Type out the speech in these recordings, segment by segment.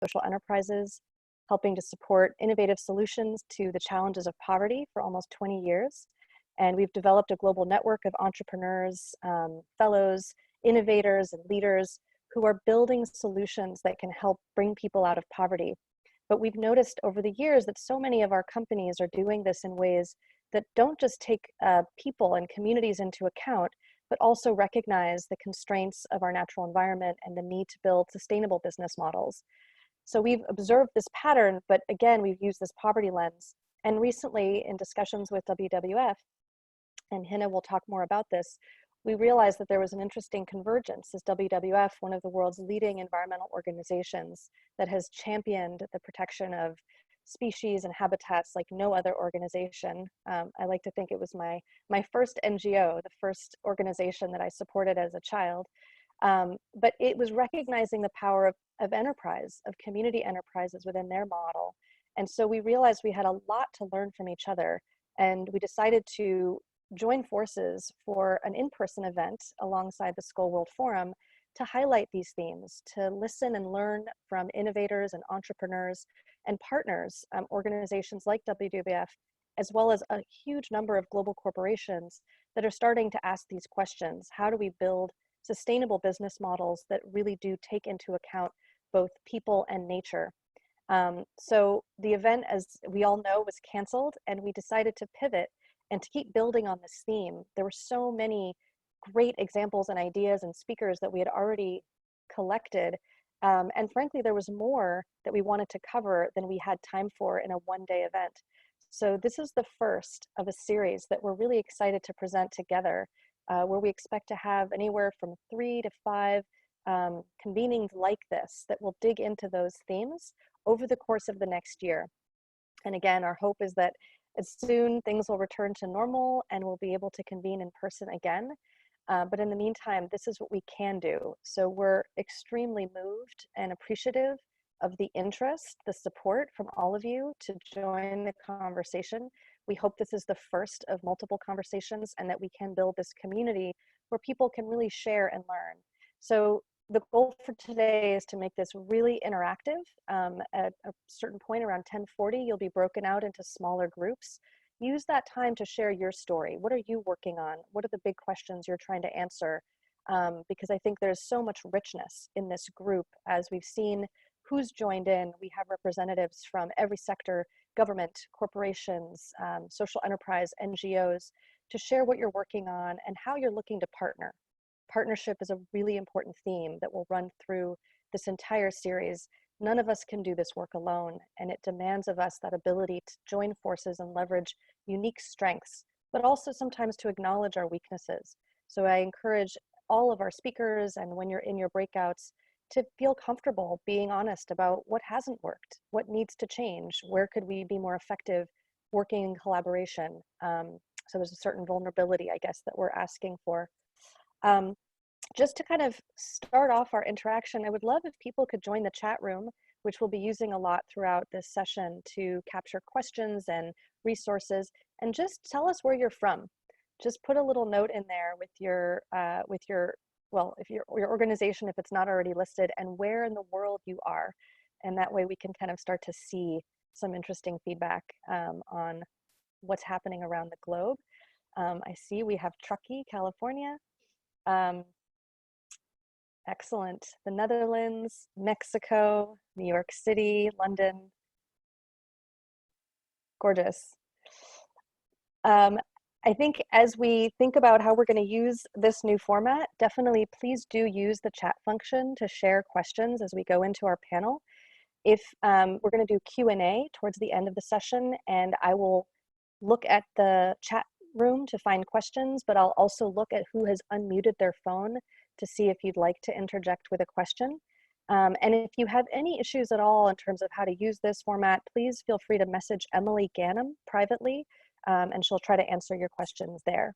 social enterprises, helping to support innovative solutions to the challenges of poverty for almost 20 years. And we've developed a global network of entrepreneurs, fellows, innovators, and leaders who are building solutions that can help bring people out of poverty. But we've noticed over the years that so many of our companies are doing this in ways that don't just take people and communities into account, but also recognize the constraints of our natural environment and the need to build sustainable business models. So we've observed this pattern, but again, we've used this poverty lens. And recently in discussions with WWF, and Hina will talk more about this, we realized that there was an interesting convergence as WWF, one of the world's leading environmental organizations that has championed the protection of species and habitats like no other organization. I like to think it was my first NGO, the first organization that I supported as a child. But it was recognizing the power of enterprise, of community enterprises within their model. And so we realized we had a lot to learn from each other, and we decided to join forces for an in-person event alongside the Skoll World Forum to highlight these themes, to listen and learn from innovators and entrepreneurs and partners, organizations like WWF, as well as a huge number of global corporations that are starting to ask these questions. How do we build sustainable business models that really do take into account both people and nature? So the event, as we all know, was canceled, and we decided to pivot and to keep building on this theme. There were so many great examples and ideas and speakers that we had already collected. And frankly, there was more that we wanted to cover than we had time for in a one-day event. So this is the first of a series that we're really excited to present together, where we expect to have anywhere from 3 to 5 convenings like this that will dig into those themes over the course of the next year. And again, our hope is that as soon things will return to normal and we'll be able to convene in person again. But in the meantime, this is what we can do. So we're extremely moved and appreciative of the interest, the support from all of you to join the conversation. We hope this is the first of multiple conversations and that we can build this community where people can really share and learn. So the goal for today is to make this really interactive. At a certain point around 10:40, you'll be broken out into smaller groups. Use that time to share your story. What are you working on? What are the big questions you're trying to answer? Because I think there's so much richness in this group. As we've seen who's joined in, we have representatives from every sector, government, corporations, social enterprise, NGOs, to share what you're working on and how you're looking to partner. Partnership is a really important theme that will run through this entire series. None of us can do this work alone, and it demands of us that ability to join forces and leverage unique strengths, but also sometimes to acknowledge our weaknesses. So I encourage all of our speakers, and when you're in your breakouts, to feel comfortable being honest about what hasn't worked, what needs to change, where could we be more effective working in collaboration. So there's a certain vulnerability, I guess, that we're asking for. Just to kind of start off our interaction, I would love if people could join the chat room, which we'll be using a lot throughout this session to capture questions and resources, and just tell us where you're from. Just put a little note in there with your well, if your organization, if it's not already listed, and where in the world you are. And that way we can kind of start to see some interesting feedback on what's happening around the globe. I see we have Truckee, California. Excellent. The Netherlands, Mexico, New York City, London. Gorgeous. I think as we think about how we're going to use this new format, definitely please do use the chat function to share questions as we go into our panel. If we're going to do Q&A towards the end of the session, and I will look at the chat room to find questions, but I'll also look at who has unmuted their phone to see if you'd like to interject with a question. And if you have any issues at all in terms of how to use this format, please feel free to message Emily Gannam privately, and she'll try to answer your questions there.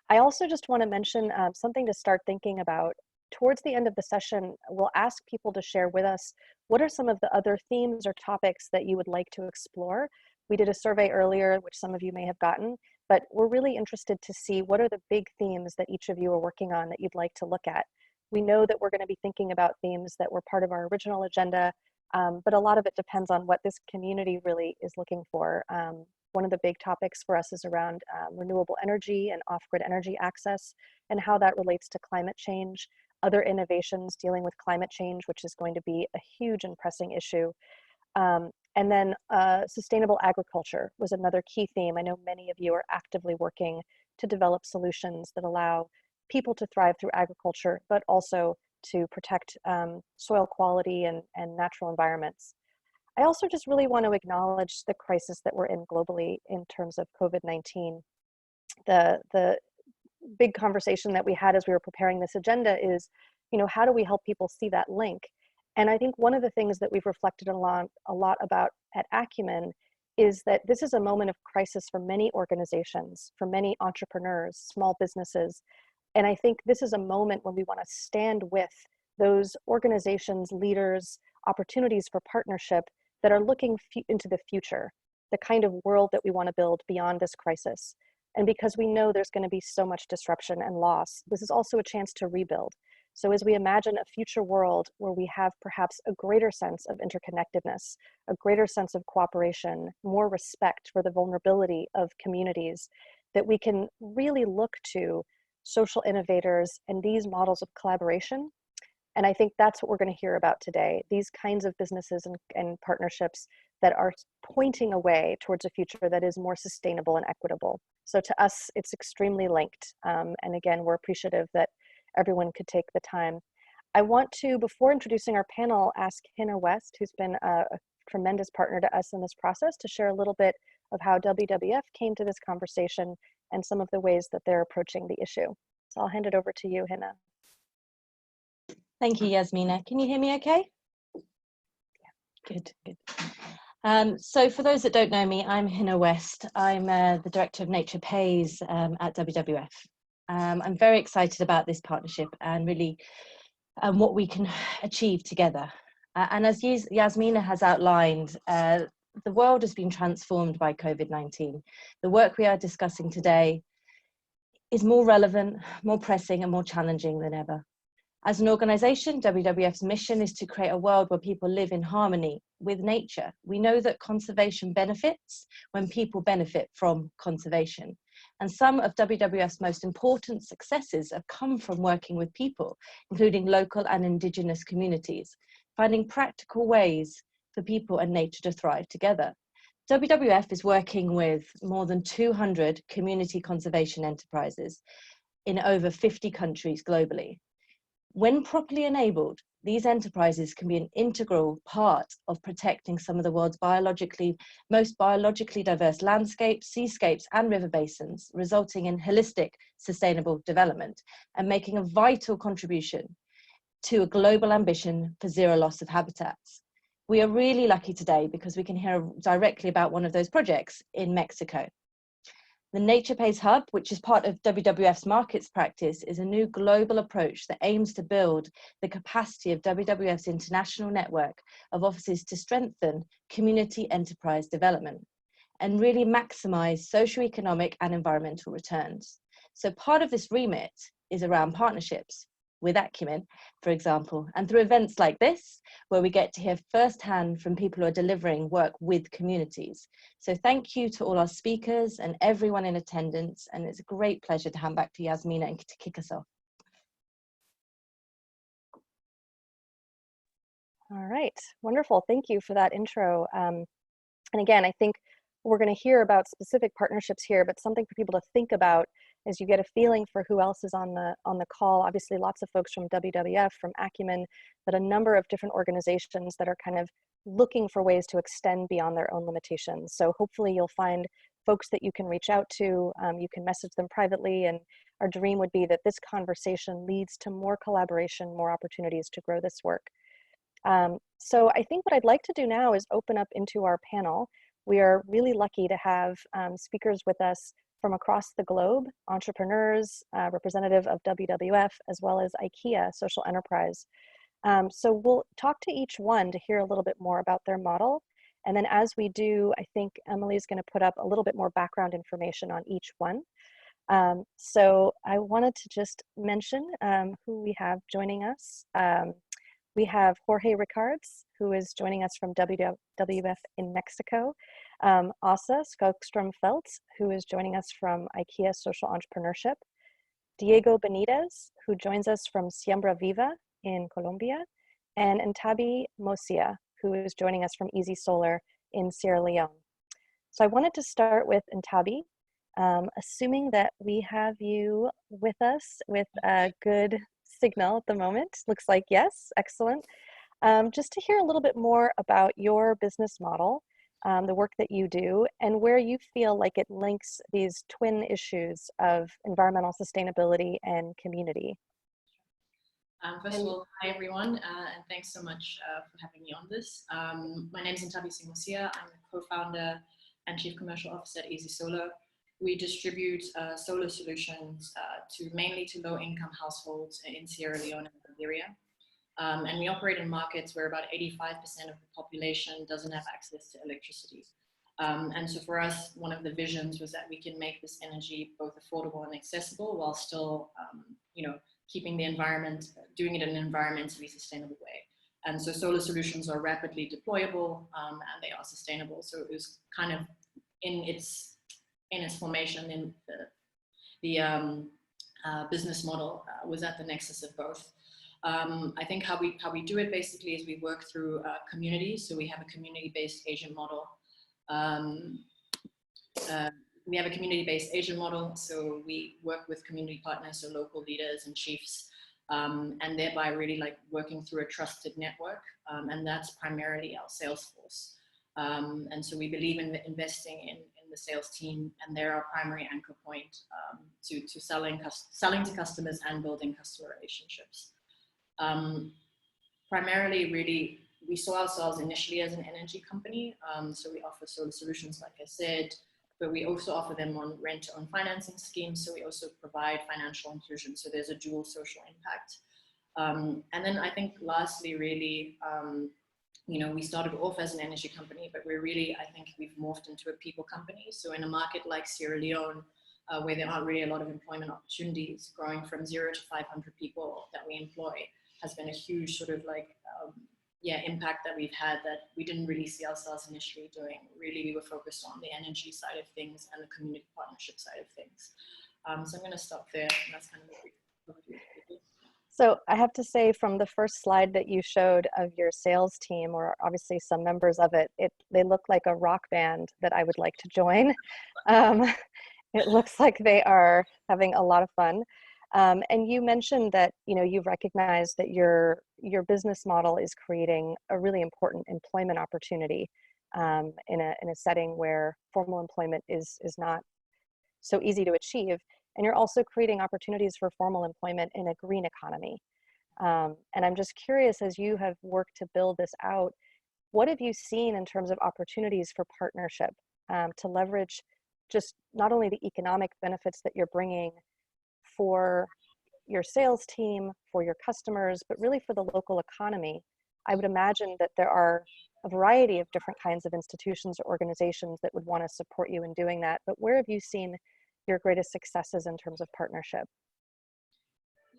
I also just want to mention something to start thinking about. Towards the end of the session, we'll ask people to share with us what are some of the other themes or topics that you would like to explore. We did a survey earlier, which some of you may have gotten, but we're really interested to see what are the big themes that each of you are working on that you'd like to look at. We know that we're going to be thinking about themes that were part of our original agenda. But a lot of it depends on what this community really is looking for. One of the big topics for us is around renewable energy and off-grid energy access and how that relates to climate change, other innovations dealing with climate change, which is going to be a huge and pressing issue. And then sustainable agriculture was another key theme. I know many of you are actively working to develop solutions that allow people to thrive through agriculture, but also to protect soil quality and natural environments. I also just really want to acknowledge the crisis that we're in globally in terms of COVID-19. The big conversation that we had as we were preparing this agenda is, how do we help people see that link? And I think one of the things that we've reflected a lot about at Acumen is that this is a moment of crisis for many organizations, for many entrepreneurs, small businesses. And I think this is a moment when we want to stand with those organizations, leaders, opportunities for partnership that are looking into the future, the kind of world that we want to build beyond this crisis. And because we know there's going to be so much disruption and loss, this is also a chance to rebuild. So as we imagine a future world where we have perhaps a greater sense of interconnectedness, a greater sense of cooperation, more respect for the vulnerability of communities, that we can really look to social innovators and these models of collaboration. And I think that's what we're going to hear about today, these kinds of businesses and partnerships that are pointing a way towards a future that is more sustainable and equitable. So to us, it's extremely linked. And again, we're appreciative that everyone could take the time. I want to, before introducing our panel, ask Hannah West, who's been a tremendous partner to us in this process, to share a little bit of how WWF came to this conversation and some of the ways that they're approaching the issue. So I'll hand it over to you, Hannah. Thank you, Yasmina. Can you hear me okay? Yeah. Good. So for those that don't know me, I'm Hannah West. I'm the Director of Nature Pays at WWF. I'm very excited about this partnership and really what we can achieve together. And as Yasmina has outlined, the world has been transformed by COVID-19. The work we are discussing today is more relevant, more pressing, and more challenging than ever. As an organisation, WWF's mission is to create a world where people live in harmony with nature. We know that conservation benefits when people benefit from conservation. And some of WWF's most important successes have come from working with people, including local and indigenous communities, finding practical ways for people and nature to thrive together. WWF is working with more than 200 community conservation enterprises in over 50 countries globally. When properly enabled, these enterprises can be an integral part of protecting some of the world's most biologically diverse landscapes, seascapes, and river basins, resulting in holistic, sustainable development and making a vital contribution to a global ambition for zero loss of habitats. We are really lucky today because we can hear directly about one of those projects in Mexico. The Nature Pays Hub, which is part of WWF's markets practice, is a new global approach that aims to build the capacity of WWF's international network of offices to strengthen community enterprise development and really maximize socioeconomic and environmental returns. So part of this remit is around partnerships with Acumen, for example, and through events like this, where we get to hear firsthand from people who are delivering work with communities. So thank you to all our speakers and everyone in attendance, and it's a great pleasure to hand back to Yasmina and to kick us off. All right, wonderful. Thank you for that intro. And again, I think we're going to hear about specific partnerships here, but something for people to think about as you get a feeling for who else is on the call. Obviously, lots of folks from WWF, from Acumen, but a number of different organizations that are kind of looking for ways to extend beyond their own limitations. So hopefully you'll find folks that you can reach out to, you can message them privately, and our dream would be that this conversation leads to more collaboration, more opportunities to grow this work. So I think what I'd like to do now is open up into our panel. We are really lucky to have speakers with us from across the globe, entrepreneurs, representative of WWF, as well as IKEA Social Enterprise. So we'll talk to each one to hear a little bit more about their model. And then as we do, I think Emily's going to put up a little bit more background information on each one. So I wanted to just mention who we have joining us. We have Jorge Ricards, who is joining us from WWF in Mexico. Asa Skogstrom-Felt, who is joining us from IKEA Social Entrepreneurship. Diego Benitez, who joins us from Siembra Viva in Colombia. And Ntabi Mosia, who is joining us from Easy Solar in Sierra Leone. So I wanted to start with Ntabi, assuming that we have you with us with a good signal at the moment. Looks like yes, excellent. Just to hear a little bit more about your business model, the work that you do, and where you feel like it links these twin issues of environmental sustainability and community. First of all, hi everyone, and thanks so much for having me on this. My name is Ntabi Mosia. I'm the co-founder and chief commercial officer at Easy Solar. We distribute solar solutions mainly to low-income households in Sierra Leone and Liberia. And we operate in markets where about 85% of the population doesn't have access to electricity. And so for us, one of the visions was that we can make this energy both affordable and accessible while still, keeping the environment, doing it in an environmentally sustainable way. And so solar solutions are rapidly deployable and they are sustainable. So it was kind of in its formation, in the business model was at the nexus of both. I think how we do it basically is we work through communities. So we have a community-based Asian model. So we work with community partners, so local leaders and chiefs, and thereby really like working through a trusted network, and that's primarily our sales force. And so we believe in investing in the sales team, and they're our primary anchor point to selling to customers and building customer relationships. Primarily, really, we saw ourselves initially as an energy company, so we offer solar solutions, like I said, but we also offer them on rent-to-own financing schemes, so we also provide financial inclusion, so there's a dual social impact. And then I think lastly, really, we started off as an energy company, but I think we've morphed into a people company. So in a market like Sierra Leone, where there aren't really a lot of employment opportunities, growing from 0 to 500 people that we employ has been a huge sort of like, impact that we've had that we didn't really see ourselves initially doing. Really, we were focused on the energy side of things and the community partnership side of things. So I'm going to stop there. And that's kind of a brief overview. So I have to say, from the first slide that you showed of your sales team, or obviously some members of it, they look like a rock band that I would like to join. It looks like they are having a lot of fun. And you mentioned that you've recognized that your business model is creating a really important employment opportunity in a setting where formal employment is not so easy to achieve. And you're also creating opportunities for formal employment in a green economy. And I'm just curious, as you have worked to build this out, what have you seen in terms of opportunities for partnership to leverage just not only the economic benefits that you're bringing for your sales team, for your customers, but really for the local economy? I would imagine that there are a variety of different kinds of institutions or organizations that would want to support you in doing that. But where have you seen your greatest successes in terms of partnership?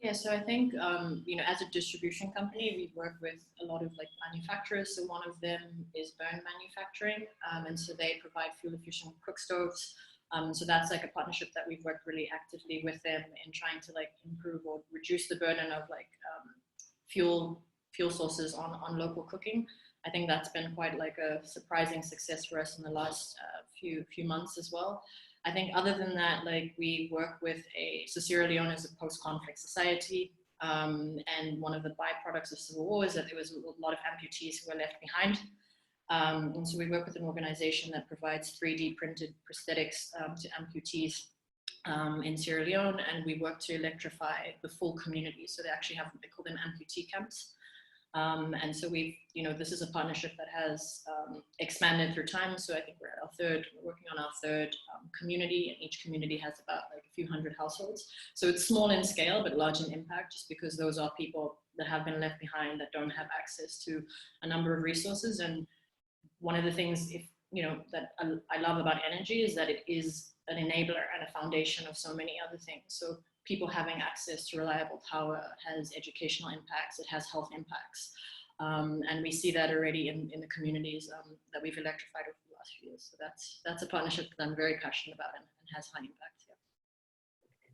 Yeah, so I think, as a distribution company, we work with a lot of like manufacturers. So one of them is Burn Manufacturing. And so they provide fuel efficient cook stoves. So that's like a partnership that we've worked really actively with them in trying to like improve or reduce the burden of like fuel sources on local cooking. I think that's been quite like a surprising success for us in the last few months as well. I think other than that, like we work with so Sierra Leone is a post-conflict society, and one of the byproducts of civil war is that there was a lot of amputees who were left behind. And so we work with an organization that provides 3D printed prosthetics to amputees in Sierra Leone, and we work to electrify the full community. So they actually have, they call them amputee camps. And so this is a partnership that has expanded through time. So I think we're working on our third community, and each community has about like a few hundred households. So it's small in scale, but large in impact, just because those are people that have been left behind, that don't have access to a number of resources. And one of the things, that I love about energy is that it is an enabler and a foundation of so many other things. So people having access to reliable power has educational impacts, it has health impacts. And we see that already in the communities that we've electrified over the last few years. So that's a partnership that I'm very passionate about and has high impact.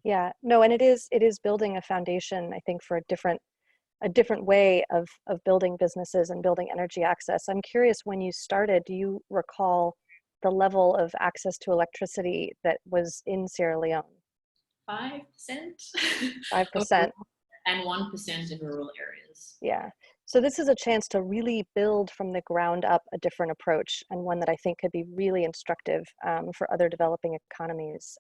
Yeah, no, and it is building a foundation, I think, for a different way of building businesses and building energy access. I'm curious, when you started, do you recall the level of access to electricity that was in Sierra Leone? 5%. 5%. And 1% in rural areas. Yeah. So this is a chance to really build from the ground up a different approach, and one that I think could be really instructive for other developing economies.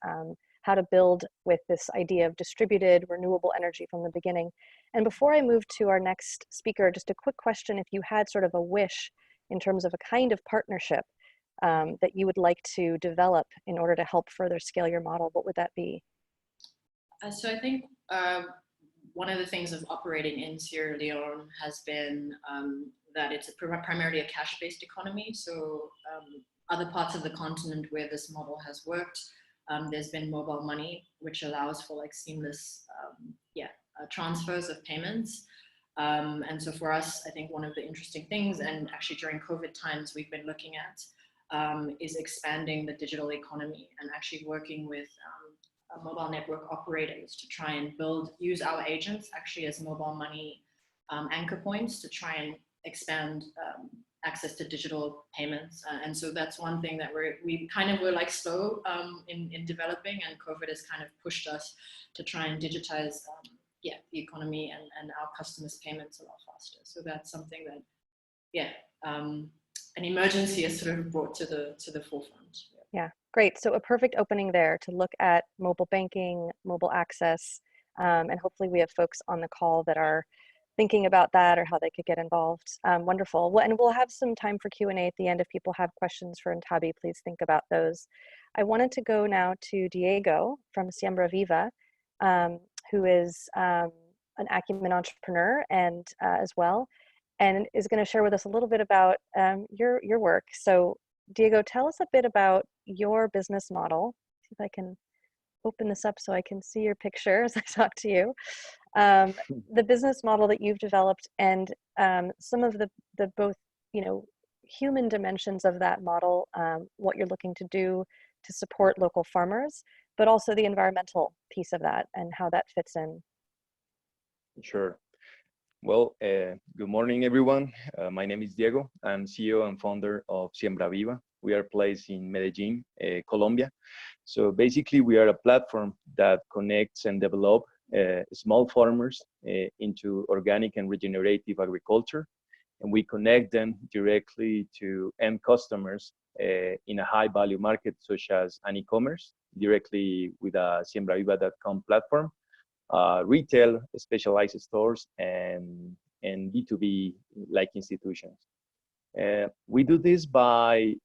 How to build with this idea of distributed renewable energy from the beginning. And before I move to our next speaker, just a quick question: if you had sort of a wish in terms of a kind of partnership that you would like to develop in order to help further scale your model, what would that be? So I think one of the things of operating in Sierra Leone has been that it's primarily a cash-based economy. So other parts of the continent where this model has worked, there's been mobile money, which allows for like seamless transfers of payments. And so for us, I think one of the interesting things, and actually during COVID times, we've been looking at is expanding the digital economy and actually working with mobile network operators to try and use our agents actually as mobile money anchor points to try and expand access to digital payments. And so that's one thing that we kind of were like slow in developing, and COVID has kind of pushed us to try and digitize the economy and our customers' payments a lot faster. So that's something that, an emergency has sort of brought to the forefront. Yeah, great. So a perfect opening there to look at mobile banking, mobile access, and hopefully we have folks on the call that are thinking about that or how they could get involved. Wonderful. Well, and we'll have some time for Q&A at the end. If people have questions for Ntabi, please think about those. I wanted to go now to Diego from Siembra Viva, who is an Acumen entrepreneur and as well, and is going to share with us a little bit about your work. So Diego, tell us a bit about your business model. See if I can open this up so I can see your picture as I talk to you. The business model that you've developed and some of the both, human dimensions of that model, what you're looking to do to support local farmers, but also the environmental piece of that and how that fits in. Sure. Well, good morning, everyone. My name is Diego. I'm CEO and founder of Siembra Viva. We are placed in Medellin, Colombia. So basically, we are a platform that connects and develops small farmers into organic and regenerative agriculture. And we connect them directly to end customers in a high value market, such as an e-commerce, directly with a siembraviva.com platform. Retail, specialized stores, and B2B like institutions. We do this by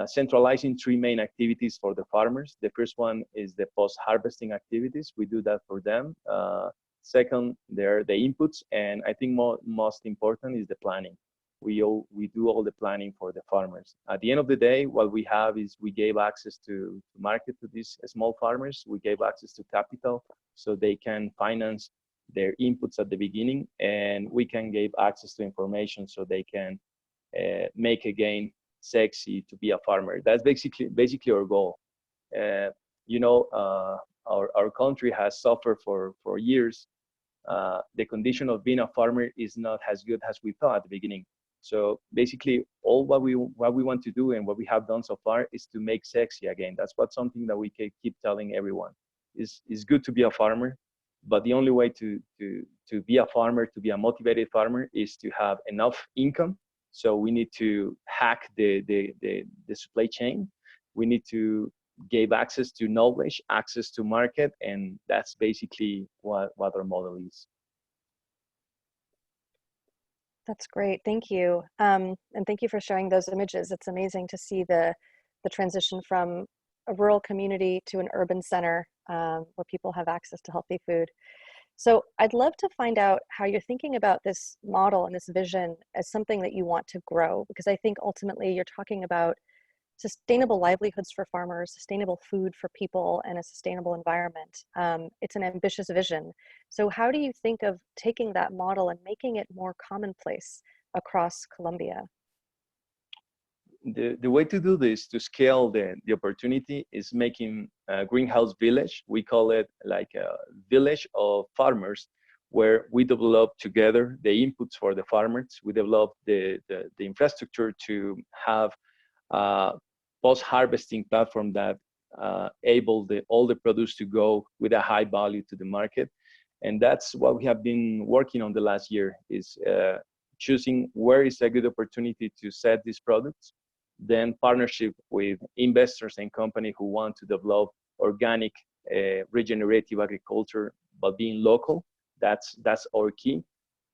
centralizing three main activities for the farmers. The first one is the post-harvesting activities. We do that for them. Second, they're the inputs, and I think most important is the planning. We do all the planning for the farmers. At the end of the day, what we have is we gave access to market to these small farmers. We gave access to capital so they can finance their inputs at the beginning, and we can give access to information so they can make again sexy to be a farmer. That's basically our goal. Our country has suffered for years. The condition of being a farmer is not as good as we thought at the beginning. So basically, all what we want to do and what we have done so far is to make sexy again. That's something that we keep telling everyone. It's good to be a farmer, but the only way to be a farmer, to be a motivated farmer, is to have enough income. So we need to hack the supply chain. We need to give access to knowledge, access to market, and that's basically what our model is. That's great, thank you. And thank you for sharing those images. It's amazing to see the transition from a rural community to an urban center where people have access to healthy food. So I'd love to find out how you're thinking about this model and this vision as something that you want to grow, because I think ultimately you're talking about sustainable livelihoods for farmers, sustainable food for people, and a sustainable environment. It's an ambitious vision. So how do you think of taking that model and making it more commonplace across Colombia? The way to do this, to scale the opportunity, is making a greenhouse village. We call it like a village of farmers, where we develop together the inputs for the farmers. We develop the infrastructure to have a post-harvesting platform that able all the produce to go with a high value to the market. And that's what we have been working on the last year, is choosing where is a good opportunity to set these products, then partnership with investors and companies who want to develop organic regenerative agriculture, but being local. That's our key.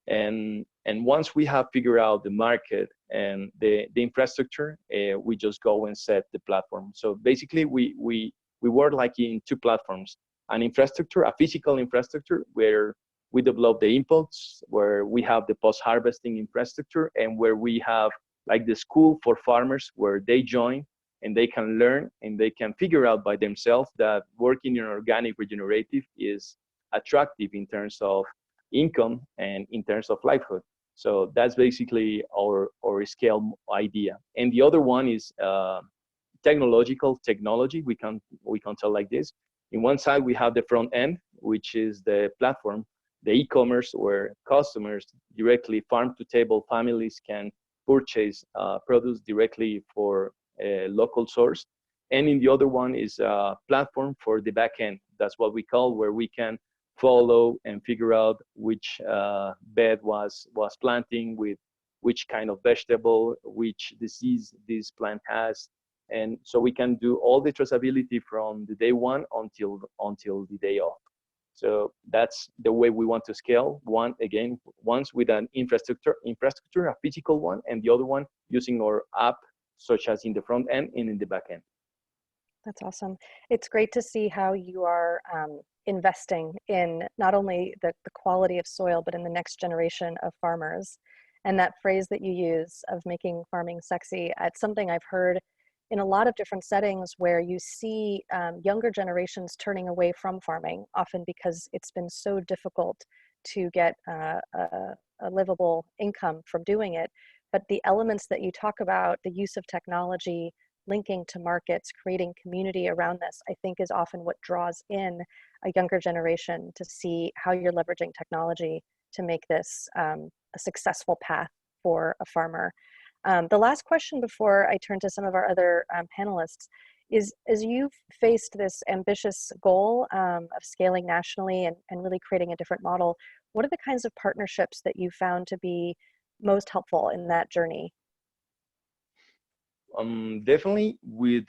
And once we have figured out the market and the infrastructure, we just go and set the platform. So basically we work like in two platforms: an infrastructure, a physical infrastructure where we develop the inputs, where we have the post-harvesting infrastructure, and where we have like the school for farmers, where they join and they can learn and they can figure out by themselves that working in organic regenerative is attractive in terms of income and in terms of livelihood. So that's basically our scale idea. And the other one is technology. We can tell like this. In one side, we have the front end, which is the platform, the e-commerce, where customers directly, farm to table families can purchase produce directly for a local source. And in the other one is a platform for the back end. That's what we call, where we can follow and figure out which bed was planting with which kind of vegetable, which disease this plant has. And so we can do all the traceability from the day one until the day off. So that's the way we want to scale. Once with an infrastructure, a physical one, and the other one using our app, such as in the front end and in the back end. That's awesome. It's great to see how you are investing in not only the quality of soil, but in the next generation of farmers. And that phrase that you use of making farming sexy, it's something I've heard in a lot of different settings, where you see younger generations turning away from farming, often because it's been so difficult to get a livable income from doing it. But the elements that you talk about, the use of technology, linking to markets, creating community around this, I think is often what draws in a younger generation to see how you're leveraging technology to make this a successful path for a farmer. The last question before I turn to some of our other panelists is, as you've faced this ambitious goal of scaling nationally and really creating a different model, what are the kinds of partnerships that you found to be most helpful in that journey? Definitely with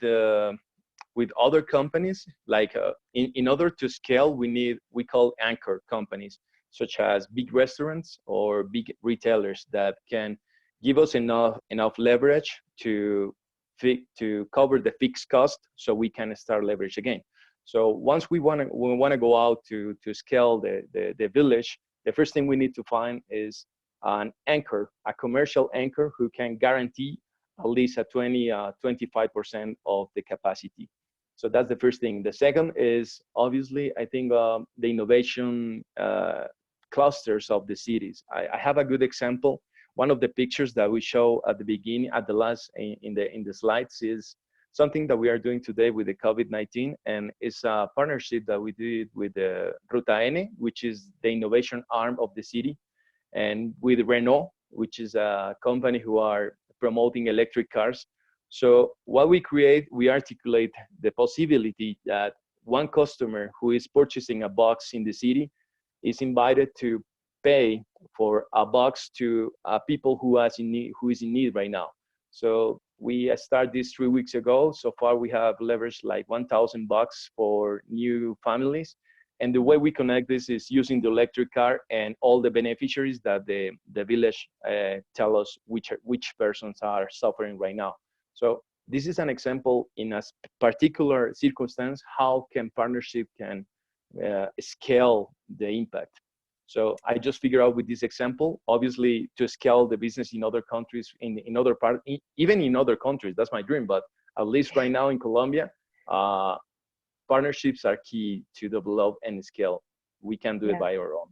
other companies. Like in order to scale, we call anchor companies, such as big restaurants or big retailers that can give us enough leverage to cover the fixed cost, so we can start leverage again. So once we want to go out to scale the village, the first thing we need to find is an anchor, a commercial anchor who can guarantee at least a 25% of the capacity. So that's the first thing. The second is obviously, I think, the innovation clusters of the cities. I have a good example. One of the pictures that we show at the beginning, at the last in the slides, is something that we are doing today with the COVID-19, and it's a partnership that we did with the Ruta N, which is the innovation arm of the city, and with Renault, which is a company who are promoting electric cars. So what we create, we articulate the possibility that one customer who is purchasing a box in the city is invited to pay for a box to people who is in need right now. So we started this 3 weeks ago. So far we have leveraged like 1,000 bucks for new families. And the way we connect this is using the electric car and all the beneficiaries that the village tell us which persons are suffering right now. So this is an example in a particular circumstance, how can partnership can scale the impact. So I just figured out with this example, obviously to scale the business in other countries, in other parts, even in other countries, that's my dream, but at least right now in Colombia, partnerships are key to develop and scale. We can do it by our own.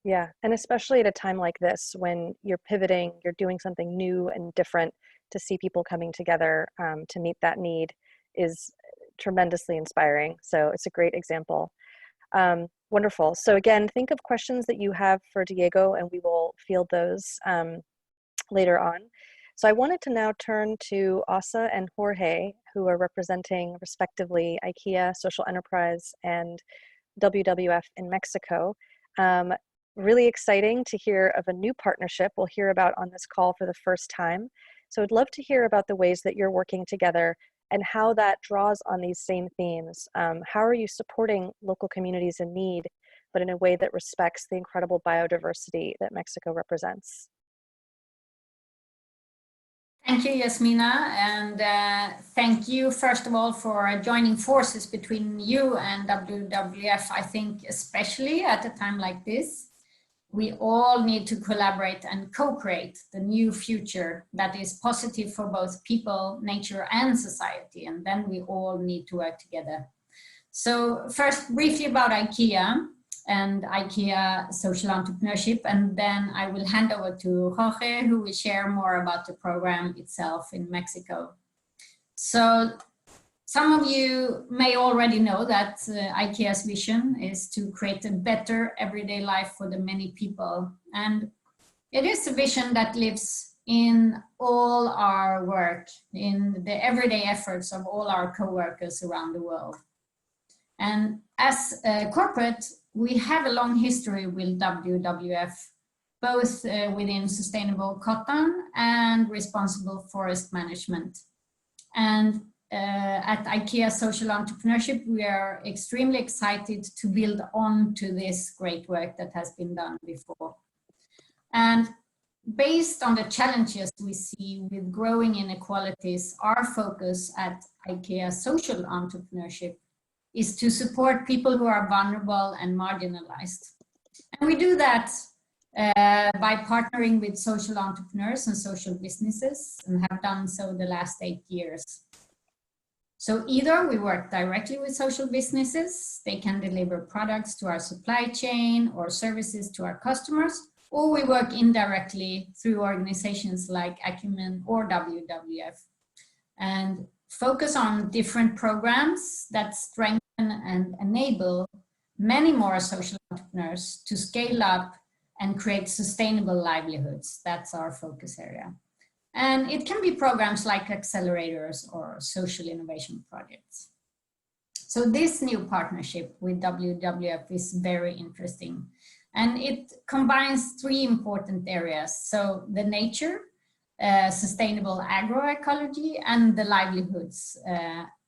Yeah, and especially at a time like this, when you're pivoting, you're doing something new and different, to see people coming together to meet that need is tremendously inspiring. So it's a great example. Wonderful. So again, think of questions that you have for Diego, and we will field those later on. So I wanted to now turn to Asa and Jorge, who are representing respectively IKEA, Social Enterprise, and WWF in Mexico. Really exciting to hear of a new partnership we'll hear about on this call for the first time. So I'd love to hear about the ways that you're working together and how that draws on these same themes. How are you supporting local communities in need, but in a way that respects the incredible biodiversity that Mexico represents? Thank you, Yasmina, and thank you, first of all, for joining forces between you and WWF. I think especially at a time like this, we all need to collaborate and co-create the new future that is positive for both people, nature, and society, and then we all need to work together. So first, briefly about IKEA and IKEA social entrepreneurship, and then I will hand over to Jorge, who will share more about the program itself in Mexico. So some of you may already know that IKEA's vision is to create a better everyday life for the many people. And it is a vision that lives in all our work, in the everyday efforts of all our co-workers around the world. And as a corporate, we have a long history with WWF, both within sustainable cotton and responsible forest management. And at IKEA Social Entrepreneurship, we are extremely excited to build on to this great work that has been done before. And based on the challenges we see with growing inequalities, our focus at IKEA Social Entrepreneurship is to support people who are vulnerable and marginalized. And we do that by partnering with social entrepreneurs and social businesses, and have done so the last 8 years. So either we work directly with social businesses, they can deliver products to our supply chain or services to our customers, or we work indirectly through organizations like Acumen or WWF, and focus on different programs that strengthen and enable many more social entrepreneurs to scale up and create sustainable livelihoods. That's our focus area. And it can be programs like accelerators or social innovation projects. So this new partnership with WWF is very interesting. And it combines 3 important areas. So the nature, sustainable agroecology, and the livelihoods.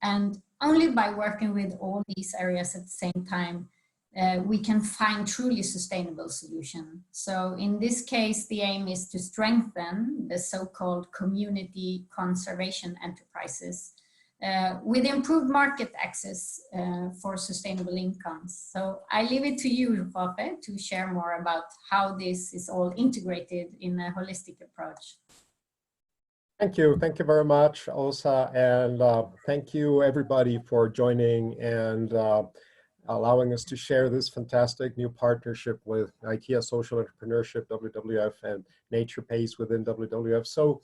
And only by working with all these areas at the same time, we can find truly sustainable solutions. So in this case, the aim is to strengthen the so-called community conservation enterprises with improved market access for sustainable incomes. So I leave it to you, Jorge, to share more about how this is all integrated in a holistic approach. Thank you very much, Osa, and thank you everybody for joining and allowing us to share this fantastic new partnership with IKEA Social Entrepreneurship, WWF, and Nature Pays within WWF. So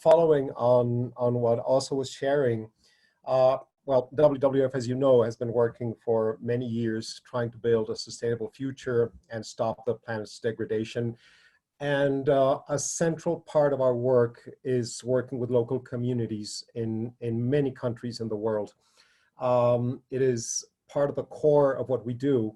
following on what Osa was sharing, well, WWF, as you know, has been working for many years trying to build a sustainable future and stop the planet's degradation. And a central part of our work is working with local communities in many countries in the world. It is part of the core of what we do.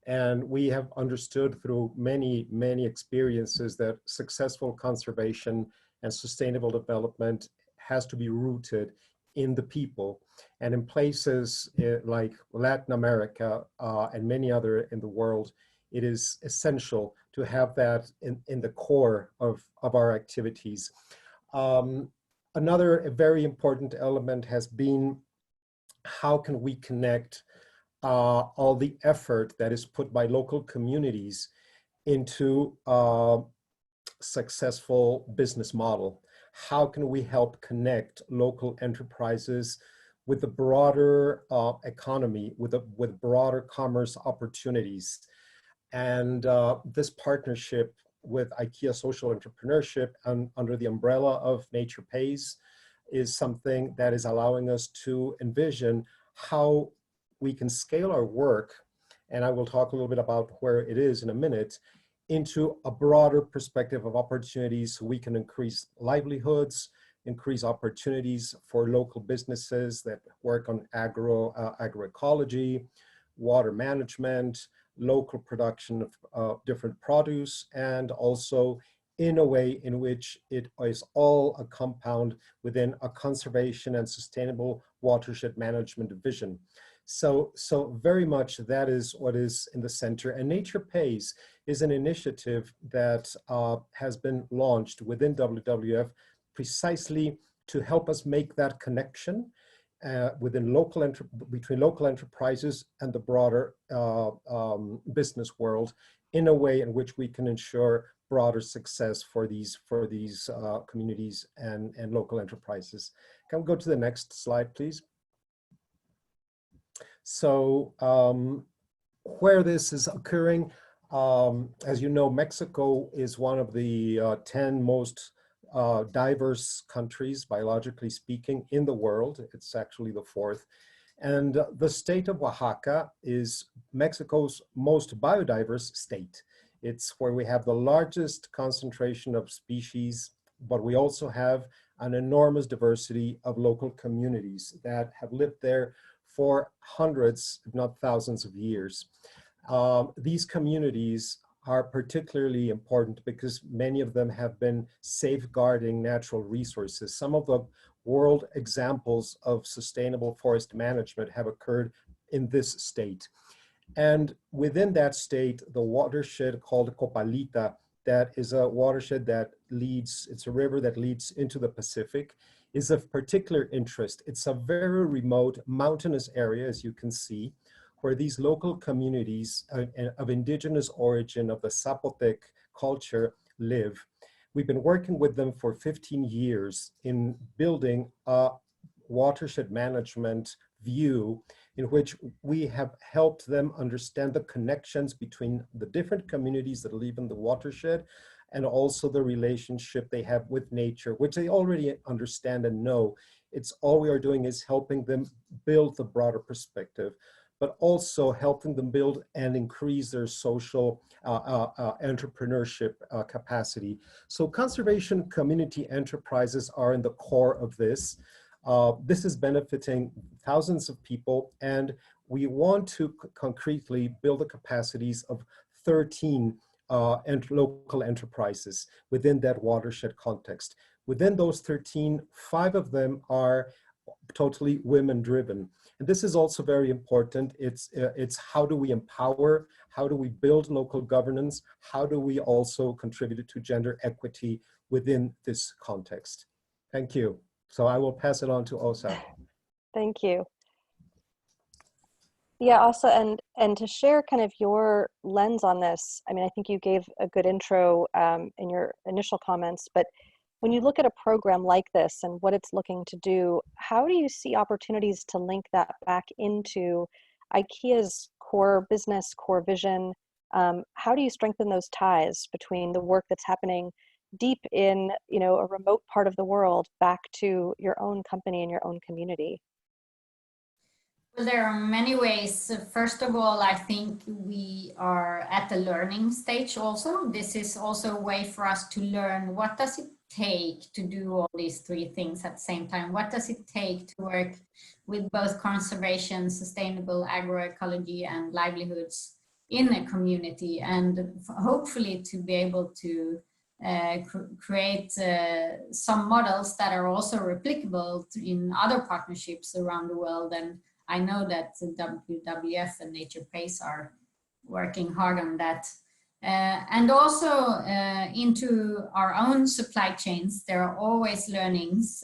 And we have understood through many, many experiences that successful conservation and sustainable development has to be rooted in the people. And in places like Latin America and many other in the world, it is essential to have that in the core of our activities. Another very important element has been how can we connect all the effort that is put by local communities into a successful business model. how can we help connect local enterprises with the broader economy, with broader commerce opportunities. And this partnership with IKEA Social Entrepreneurship under the umbrella of Nature Pays is something that is allowing us to envision how we can scale our work, and I will talk a little bit about where it is in a minute, into a broader perspective of opportunities so we can increase livelihoods, increase opportunities for local businesses that work on agroecology, water management, local production of different produce, and also in a way in which it is all a compound within a conservation and sustainable watershed management vision. So very much that is what is in the center. And Nature Pays is an initiative that has been launched within WWF precisely to help us make that connection between local enterprises and the broader business world in a way in which we can ensure broader success for these communities and local enterprises. Can we go to the next slide, please? So where this is occurring, as you know, Mexico is one of the 10 most diverse countries, biologically speaking, in the world. It's actually the 4th. And the state of Oaxaca is Mexico's most biodiverse state. It's where we have the largest concentration of species, but we also have an enormous diversity of local communities that have lived there for hundreds, if not thousands of years. These communities are particularly important because many of them have been safeguarding natural resources. Some of the world examples of sustainable forest management have occurred in this state. And within that state, the watershed called Copalita, that is a watershed that leads, it's a river that leads into the Pacific, is of particular interest. It's a very remote mountainous area, as you can see, where these local communities of indigenous origin of the Zapotec culture live. We've been working with them for 15 years in building a watershed management view in which we have helped them understand the connections between the different communities that live in the watershed and also the relationship they have with nature, which they already understand and know. It's all we are doing is helping them build the broader perspective, but also helping them build and increase their social entrepreneurship capacity. So conservation community enterprises are in the core of this. This is benefiting thousands of people, and we want to concretely build the capacities of 13 local enterprises within that watershed context. Within those 13, 5 of them are totally women-driven. And this is also very important. It's how do we empower, how do we build local governance, how do we also contribute to gender equity within this context. Thank you. So I will pass it on to Osa. Thank you. Yeah, also, and to share kind of your lens on this, I mean, I think you gave a good intro in your initial comments, but when you look at a program like this and what it's looking to do, how do you see opportunities to link that back into IKEA's core business, core vision? How do you strengthen those ties between the work that's happening deep in, you know, a remote part of the world back to your own company and your own community? Well, there are many ways. First of all, I think we are at the learning stage also. This is also a way for us to learn what does it take to do all these 3 things at the same time. What does it take to work with both conservation, sustainable agroecology and livelihoods in a community, and hopefully to be able to create some models that are also replicable in other partnerships around the world. And I know that the WWF and Nature Pays are working hard on that. And also into our own supply chains, there are always learnings,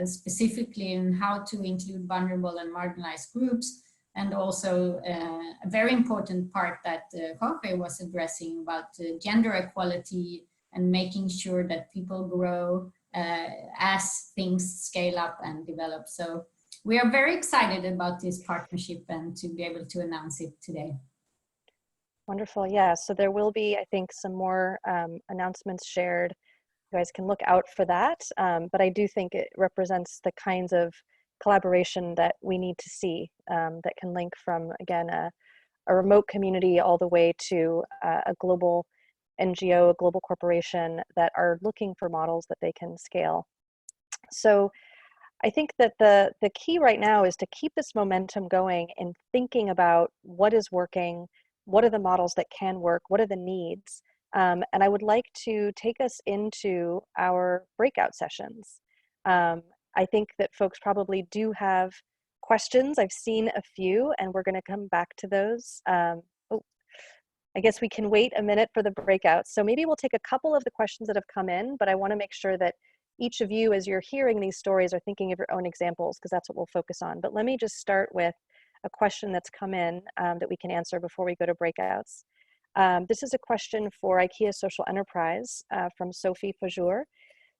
specifically in how to include vulnerable and marginalized groups, and also a very important part that Jorge was addressing about gender equality and making sure that people grow as things scale up and develop. So we are very excited about this partnership and to be able to announce it today. Wonderful. Yeah. So there will be, I think, some more announcements shared. You guys can look out for that. But I do think it represents the kinds of collaboration that we need to see that can link from, again, a remote community all the way to a global NGO, a global corporation that are looking for models that they can scale. So I think that the key right now is to keep this momentum going in thinking about what is working, what are the models that can work, what are the needs. And I would like to take us into our breakout sessions. I think that folks probably do have questions. I've seen a few, and we're going to come back to those. I guess we can wait a minute for the breakouts. So maybe we'll take a couple of the questions that have come in, but I want to make sure that each of you, as you're hearing these stories, are thinking of your own examples, because that's what we'll focus on. But let me just start with a question that's come in that we can answer before we go to breakouts. This is a question for IKEA Social Enterprise from Sophie Fajour.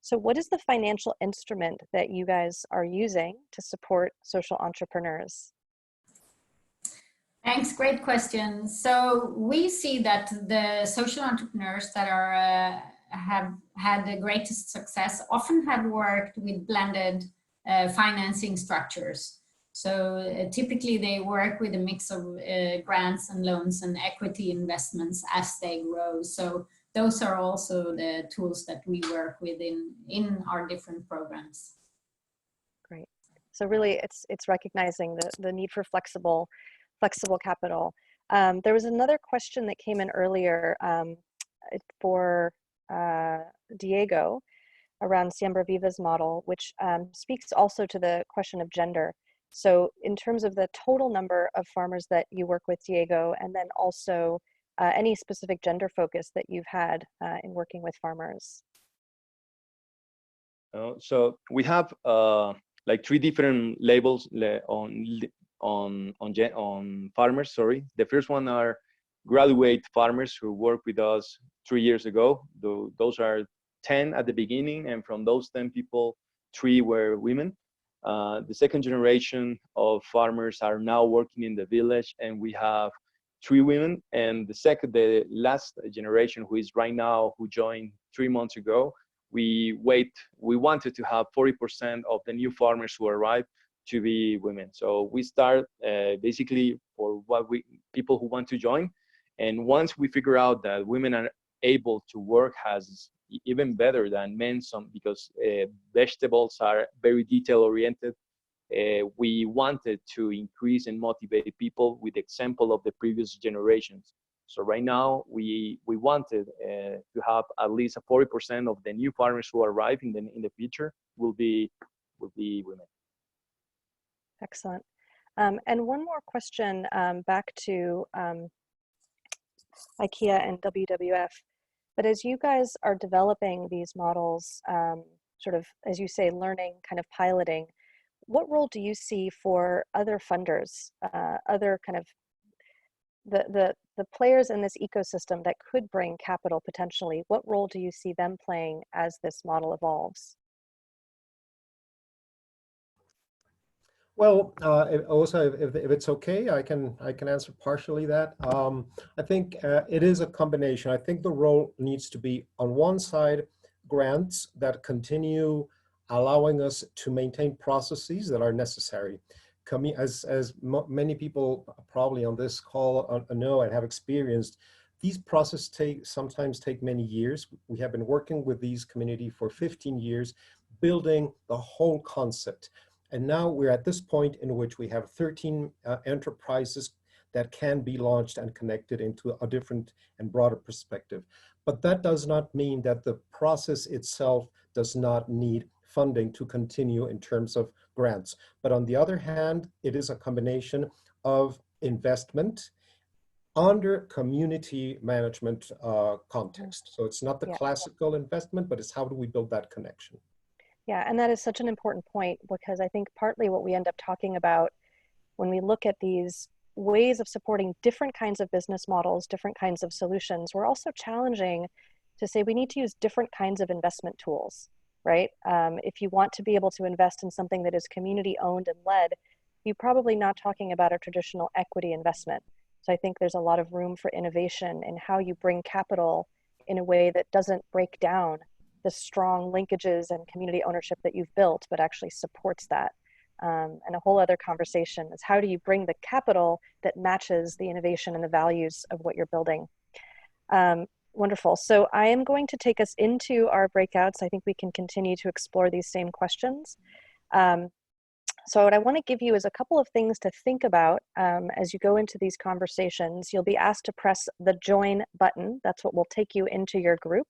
So what is the financial instrument that you guys are using to support social entrepreneurs? Thanks, great question. So we see that the social entrepreneurs that are have had the greatest success often have worked with blended financing structures. So typically they work with a mix of grants and loans and equity investments as they grow. So those are also the tools that we work with in our different programs. Great. So really it's recognizing the need for flexible capital. There was another question that came in earlier for Diego around Siembra Viva's model, which speaks also to the question of gender. So in terms of the total number of farmers that you work with, Diego, and then also any specific gender focus that you've had in working with farmers. So we have like 3 different labels on farmers. Sorry, the first one are graduate farmers who worked with us 3 years ago. Those are 10 at the beginning, and from those 10 people, 3 were women. The second generation of farmers are now working in the village, and we have 3 women. And the last generation, who is right now, who joined 3 months ago, we wanted to have 40% of the new farmers who arrive to be women. So we start basically for people who want to join. And once we figure out that women are able to work as even better than men, because vegetables are very detail oriented, we wanted to increase and motivate people with example of the previous generations. So right now we wanted to have at least 40% of the new farmers who arrive in the future will be women. Excellent. And one more question back to IKEA and WWF. But as you guys are developing these models, sort of, as you say, learning, kind of piloting, what role do you see for other funders, other kind of the players in this ecosystem that could bring capital potentially? What role do you see them playing as this model evolves? Well, also, if it's okay, I can answer partially that. I think it is a combination. I think the role needs to be, on one side, grants that continue allowing us to maintain processes that are necessary. As many people probably on this call know and have experienced, these processes sometimes take many years. We have been working with these community for 15 years, building the whole concept. And now we're at this point in which we have 13 enterprises that can be launched and connected into a different and broader perspective. But that does not mean that the process itself does not need funding to continue in terms of grants. But on the other hand, it is a combination of investment under community management context. So it's not the classical investment, but it's how do we build that connection. Yeah, and that is such an important point, because I think partly what we end up talking about when we look at these ways of supporting different kinds of business models, different kinds of solutions, we're also challenging to say we need to use different kinds of investment tools, right? If you want to be able to invest in something that is community owned and led, you're probably not talking about a traditional equity investment. So I think there's a lot of room for innovation in how you bring capital in a way that doesn't break down the strong linkages and community ownership that you've built, but actually supports that. And a whole other conversation is how do you bring the capital that matches the innovation and the values of what you're building. Wonderful. So I am going to take us into our breakouts. I think we can continue to explore these same questions. So what I want to give you is a couple of things to think about as you go into these conversations. You'll be asked to press the join button. That's what will take you into your group.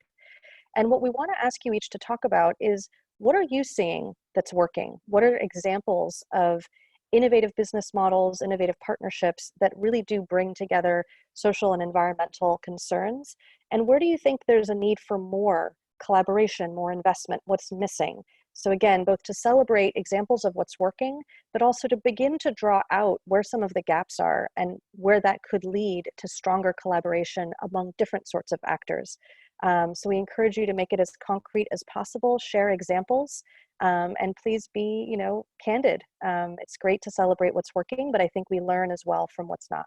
And what we want to ask you each to talk about is, what are you seeing that's working? What are examples of innovative business models, innovative partnerships that really do bring together social and environmental concerns? And where do you think there's a need for more collaboration, more investment? What's missing? So again, both to celebrate examples of what's working, but also to begin to draw out where some of the gaps are and where that could lead to stronger collaboration among different sorts of actors. So we encourage you to make it as concrete as possible, share examples, and please be, candid. It's great to celebrate what's working, but I think we learn as well from what's not.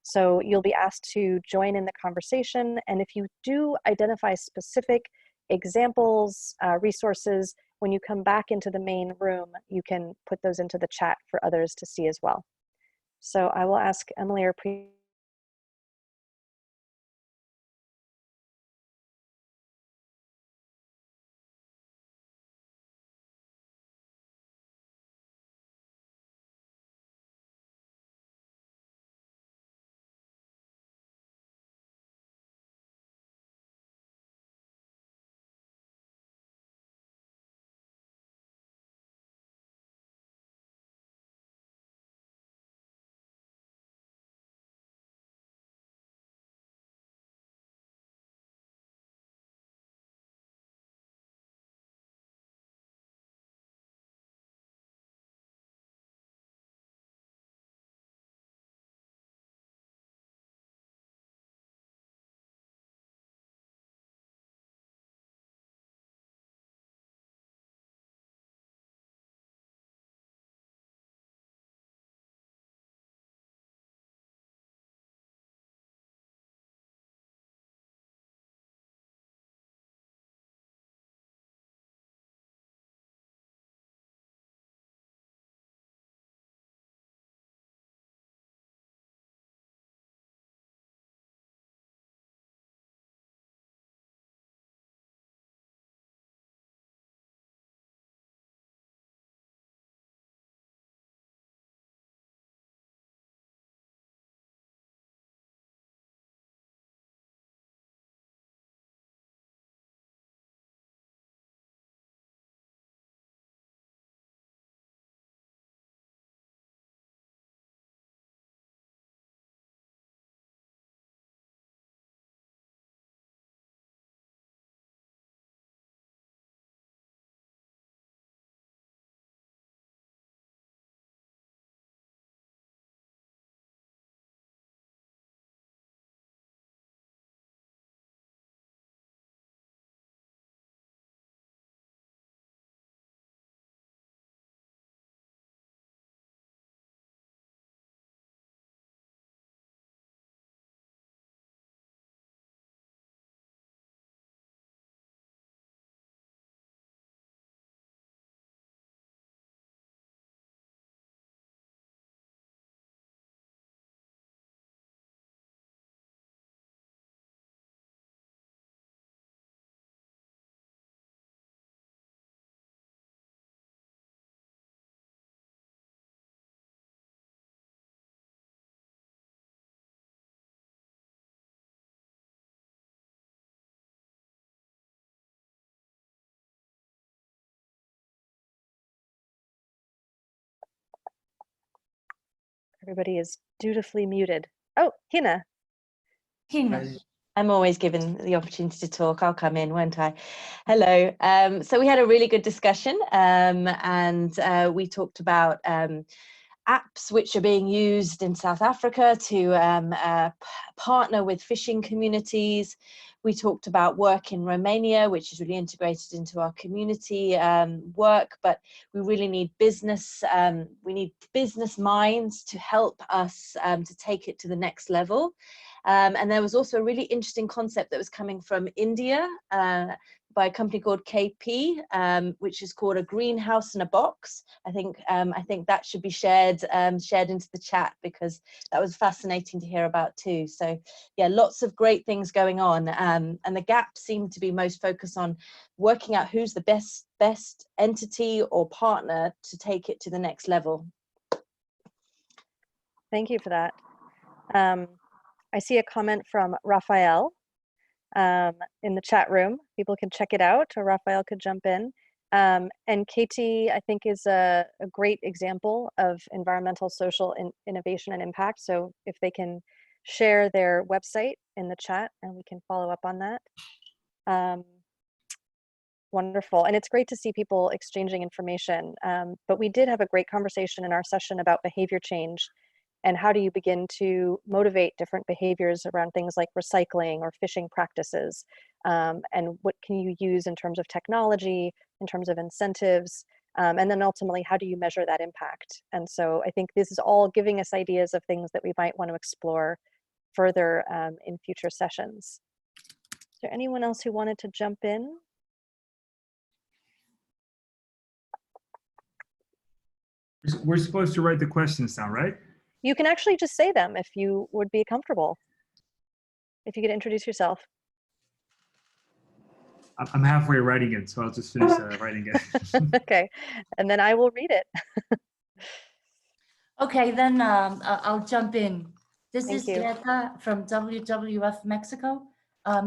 So you'll be asked to join in the conversation. And if you do identify specific examples, resources, when you come back into the main room, you can put those into the chat for others to see as well. So I will ask Emily or Pri. Everybody is dutifully muted. Oh, Hina. I'm always given the opportunity to talk. I'll come in, won't I? Hello. So we had a really good discussion, and we talked about apps which are being used in South Africa to partner with fishing communities. We talked about work in Romania, which is really integrated into our community work, but we really need business minds to help us to take it to the next level. And there was also a really interesting concept that was coming from India by a company called KP, which is called a greenhouse in a box. I think that should be shared into the chat, because that was fascinating to hear about too. So yeah, lots of great things going on, and the gaps seem to be most focused on working out who's the best entity or partner to take it to the next level. Thank you for that. I see a comment from Raphael in the chat room. People can check it out, or Raphael could jump in. And Katie, I think, is a great example of environmental, social, innovation and impact. So if they can share their website in the chat, and we can follow up on that. Wonderful. And it's great to see people exchanging information. But we did have a great conversation in our session about behavior change, and how do you begin to motivate different behaviors around things like recycling or fishing practices, and what can you use in terms of technology, in terms of incentives, and then ultimately, how do you measure that impact? And so I think this is all giving us ideas of things that we might want to explore further in future sessions. Is there anyone else who wanted to jump in? We're supposed to write the questions down, right? You can actually just say them if you would be comfortable. If you could introduce yourself. I'm halfway writing it, so I'll just finish writing it. Okay, and then I will read it. Okay, then I'll jump in. This Thank is you. Greta from WWF Mexico.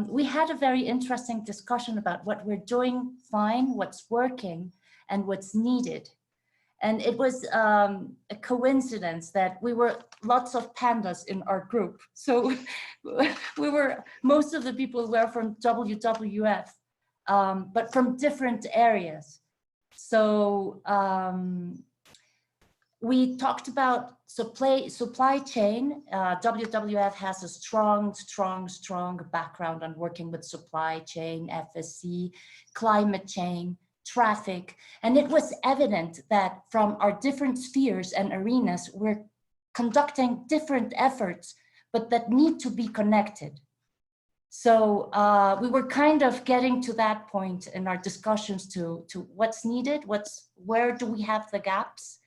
We had a very interesting discussion about what we're doing fine, what's working, and what's needed. And it was a coincidence that we were lots of pandas in our group. So most of the people were from WWF, but from different areas. So we talked about supply chain. WWF has a strong background on working with supply chain, FSC, climate change, traffic. And it was evident that from our different spheres and arenas, we're conducting different efforts, but that need to be connected. So we were kind of getting to that point in our discussions to what's needed, where do we have the gaps?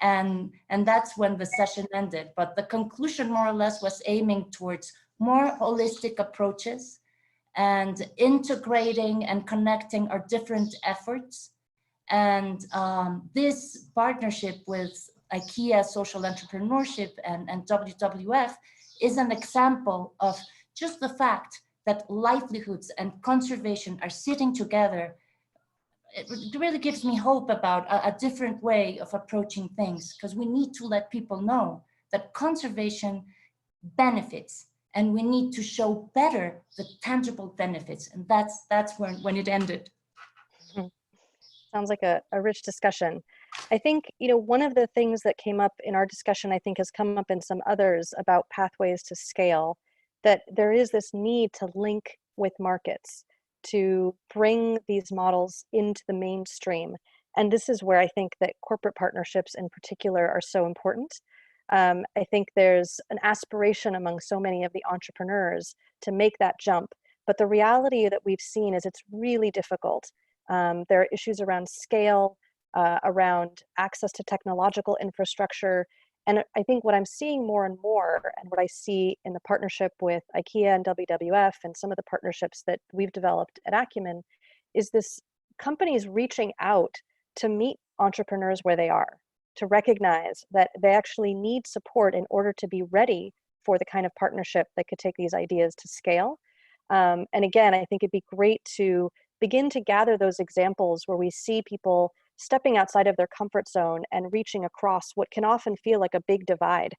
And that's when the session ended. But the conclusion more or less was aiming towards more holistic approaches and integrating and connecting our different efforts. And this partnership with IKEA Social Entrepreneurship and WWF is an example of just the fact that livelihoods and conservation are sitting together. It really gives me hope about a different way of approaching things, because we need to let people know that conservation benefits, and we need to show better the tangible benefits. And that's when it ended. Sounds like a rich discussion. I think, one of the things that came up in our discussion, I think has come up in some others about pathways to scale, that there is this need to link with markets, to bring these models into the mainstream. And this is where I think that corporate partnerships in particular are so important. I think there's an aspiration among so many of the entrepreneurs to make that jump. But the reality that we've seen is it's really difficult. There are issues around scale, around access to technological infrastructure. And I think what I'm seeing more and more, and what I see in the partnership with IKEA and WWF and some of the partnerships that we've developed at Acumen, is this companies reaching out to meet entrepreneurs where they are, to recognize that they actually need support in order to be ready for the kind of partnership that could take these ideas to scale. And again, I think it'd be great to begin to gather those examples where we see people stepping outside of their comfort zone and reaching across what can often feel like a big divide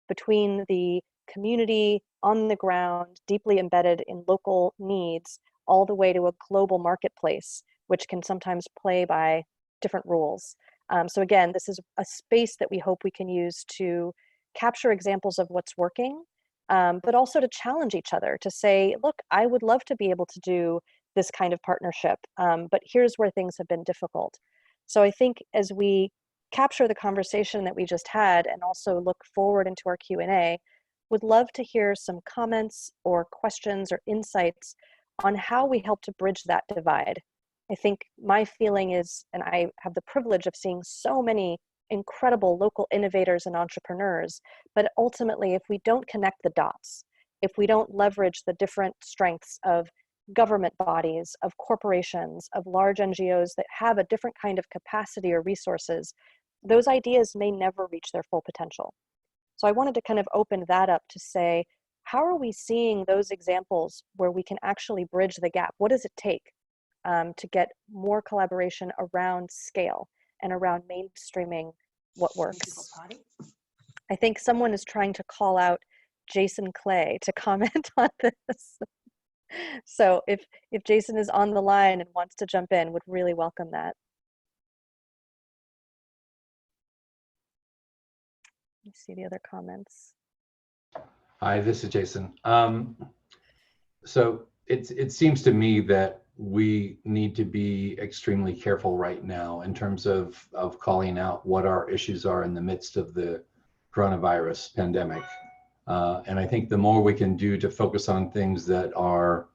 between the community on the ground, deeply embedded in local needs, all the way to a global marketplace, which can sometimes play by different rules. So again, this is a space that we hope we can use to capture examples of what's working, but also to challenge each other, to say, look, I would love to be able to do this kind of partnership, but here's where things have been difficult. So I think as we capture the conversation that we just had and also look forward into our Q&A, would love to hear some comments or questions or insights on how we help to bridge that divide. I think my feeling is, and I have the privilege of seeing so many incredible local innovators and entrepreneurs, but ultimately, if we don't connect the dots, if we don't leverage the different strengths of government bodies, of corporations, of large NGOs that have a different kind of capacity or resources, those ideas may never reach their full potential. So I wanted to kind of open that up to say, how are we seeing those examples where we can actually bridge the gap? What does it take to get more collaboration around scale and around mainstreaming what works? I think someone is trying to call out Jason Clay to comment on this. So if Jason is on the line and wants to jump in, would really welcome that. Let me see the other comments. Hi, this is Jason. So it seems to me that we need to be extremely careful right now in terms of calling out what our issues are in the midst of the coronavirus pandemic. And I think the more we can do to focus on things that are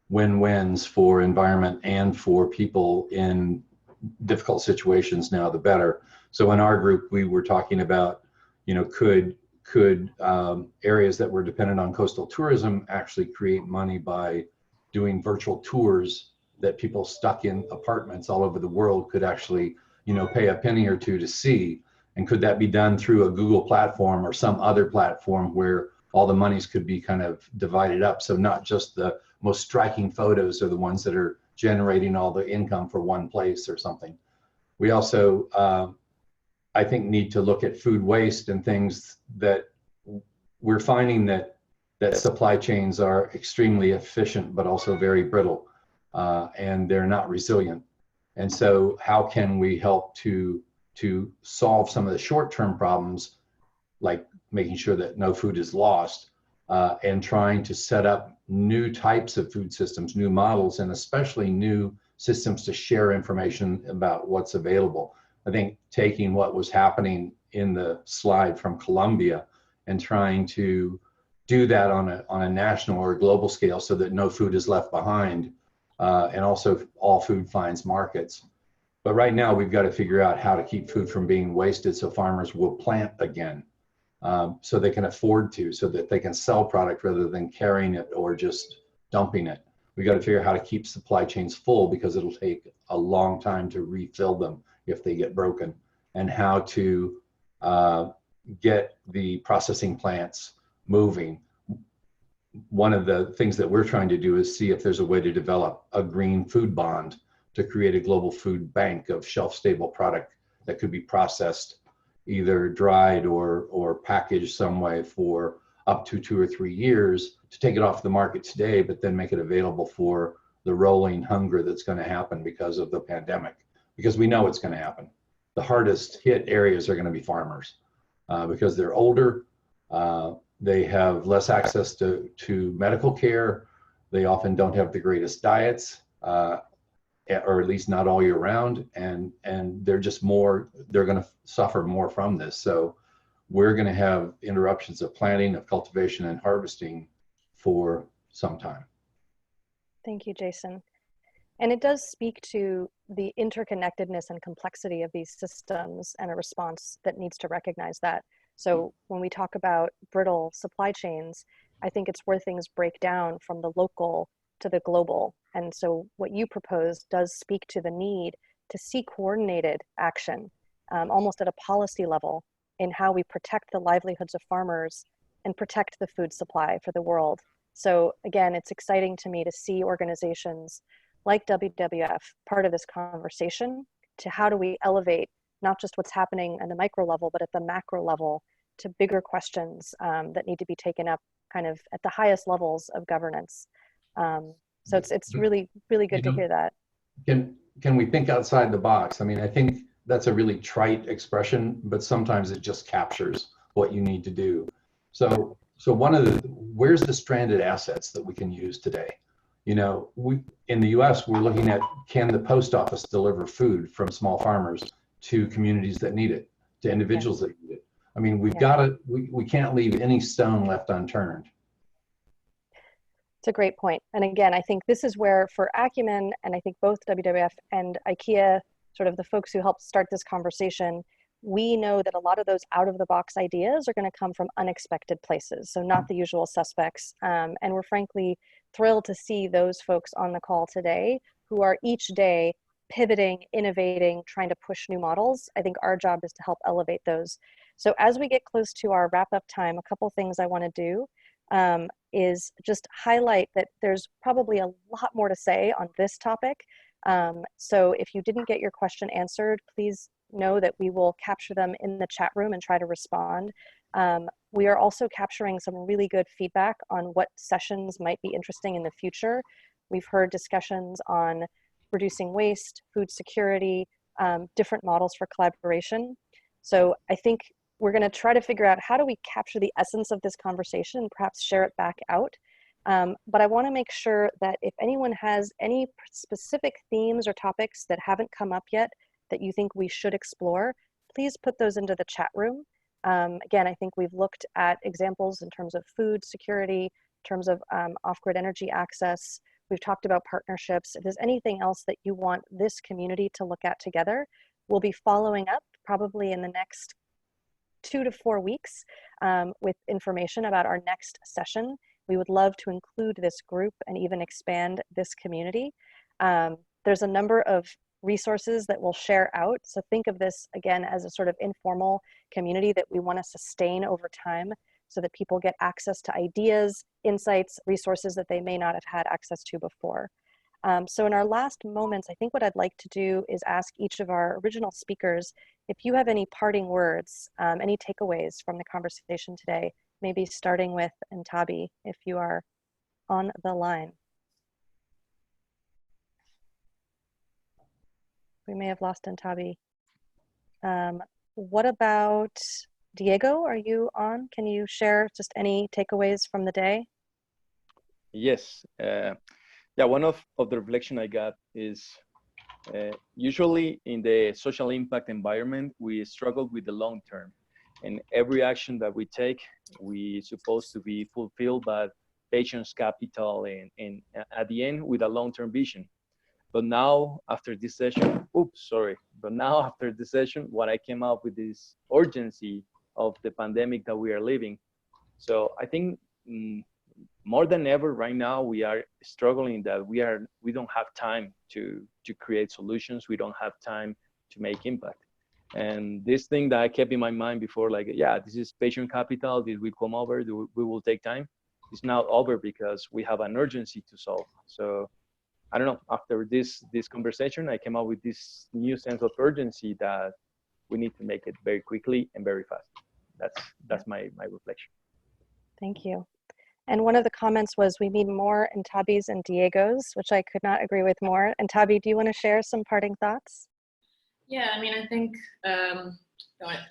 win-wins for environment and for people in difficult situations now, the better. So in our group, we were talking about, you know, could areas that were dependent on coastal tourism actually create money by doing virtual tours that people stuck in apartments all over the world could actually, you know, pay a penny or two to see? And could that be done through a Google platform or some other platform where all the monies could be kind of divided up? So not just the most striking photos are the ones that are generating all the income for one place or something. We also, I think, need to look at food waste and things that we're finding that supply chains are extremely efficient, but also very brittle, and they're not resilient. And so how can we help to solve some of the short-term problems, like making sure that no food is lost, and trying to set up new types of food systems, new models, and especially new systems to share information about what's available. I think taking what was happening in the slide from Colombia and trying to do that on a national or global scale so that no food is left behind, and also all food finds markets. But right now we've got to figure out how to keep food from being wasted so farmers will plant again, so they can afford to, so that they can sell product rather than carrying it or just dumping it. We got to figure out how to keep supply chains full, because it'll take a long time to refill them if they get broken, and how to get the processing plants moving. One of the things that we're trying to do is see if there's a way to develop a green food bond to create a global food bank of shelf-stable product that could be processed, either dried or packaged some way for up to 2 or 3 years, to take it off the market today, but then make it available for the rolling hunger that's going to happen because of the pandemic. Because we know it's going to happen. The hardest hit areas are going to be farmers, because they're older, they have less access to medical care, they often don't have the greatest diets, or at least not all year round, and they're just they're going to suffer more from this. So we're going to have interruptions of planting, of cultivation, and harvesting for some time. Thank you, Jason. And it does speak to the interconnectedness and complexity of these systems, and a response that needs to recognize that. So when we talk about brittle supply chains, I think it's where things break down from the local to the global. And so what you propose does speak to the need to see coordinated action, almost at a policy level, in how we protect the livelihoods of farmers and protect the food supply for the world. So again, it's exciting to me to see organizations like WWF part of this conversation to how do we elevate not just what's happening at the micro level, but at the macro level, to bigger questions that need to be taken up kind of at the highest levels of governance. So it's really, really good to hear that. Can we think outside the box? I mean, I think that's a really trite expression, but sometimes it just captures what you need to do. So one of where's the stranded assets that we can use today? You know, in the US, we're looking at, can the post office deliver food from small farmers to communities that need it, to individuals that need it? I mean, we've got to, we can't leave any stone left unturned. It's a great point. And again, I think this is where for Acumen, and I think both WWF and IKEA, sort of the folks who helped start this conversation, we know that a lot of those out of the box ideas are going to come from unexpected places. So not the usual suspects. And we're frankly thrilled to see those folks on the call today who are each day pivoting, innovating, trying to push new models. I think our job is to help elevate those. So as we get close to our wrap up time, a couple things I want to do is just highlight that there's probably a lot more to say on this topic. So if you didn't get your question answered, please know that we will capture them in the chat room and try to respond. We are also capturing some really good feedback on what sessions might be interesting in the future. We've heard discussions on reducing waste, food security, different models for collaboration. So I think we're going to try to figure out how do we capture the essence of this conversation and perhaps share it back out. But I want to make sure that if anyone has any specific themes or topics that haven't come up yet that you think we should explore, please put those into the chat room. Again, I think we've looked at examples in terms of food security, in terms of off-grid energy access. We've talked about partnerships. If there's anything else that you want this community to look at together, we'll be following up probably in the next 2 to 4 weeks with information about our next session. We would love to include this group and even expand this community. There's a number of resources that we'll share out. So think of this again as a sort of informal community that we want to sustain over time so that people get access to ideas, insights, resources that they may not have had access to before. So in our last moments, I think what I'd like to do is ask each of our original speakers if you have any parting words, any takeaways from the conversation today, maybe starting with Ntabi, if you are on the line. We may have lost Ntabi. What about Diego? Are you on? Can you share just any takeaways from the day? Yes. Yeah, one of the reflection I got is usually in the social impact environment, we struggle with the long term. And every action that we take, we supposed to be fulfilled by patience capital and at the end with a long-term vision. But now after this session, when I came up with this urgency of the pandemic that we are living. So I think more than ever right now, we are struggling that we don't have time to create solutions. We don't have time to make impact. And this thing that I kept in my mind before, like, yeah, this is patient capital, this will come over, we will take time. It's now over because we have an urgency to solve. So I don't know, after this conversation, I came up with this new sense of urgency that we need to make it very quickly and very fast. That's my reflection. Thank you. And one of the comments was we need more Ntabis and Diegos, which I could not agree with more. Ntabi, do you want to share some parting thoughts? Yeah, I mean, I think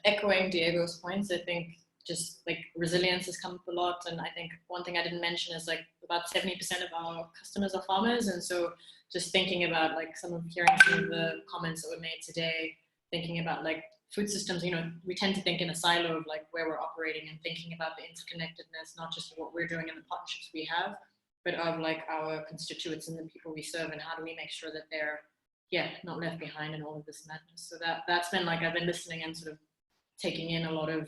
echoing Diego's points, I think just like resilience has come up a lot. And I think one thing I didn't mention is like about 70% of our customers are farmers. And so just thinking about like hearing some of the comments that were made today, thinking about like food systems, you know, we tend to think in a silo of like where we're operating and thinking about the interconnectedness, not just what we're doing and the partnerships we have, but of like our constituents and the people we serve and how do we make sure that they're not left behind in all of this madness. So that's been like, I've been listening and sort of taking in a lot of,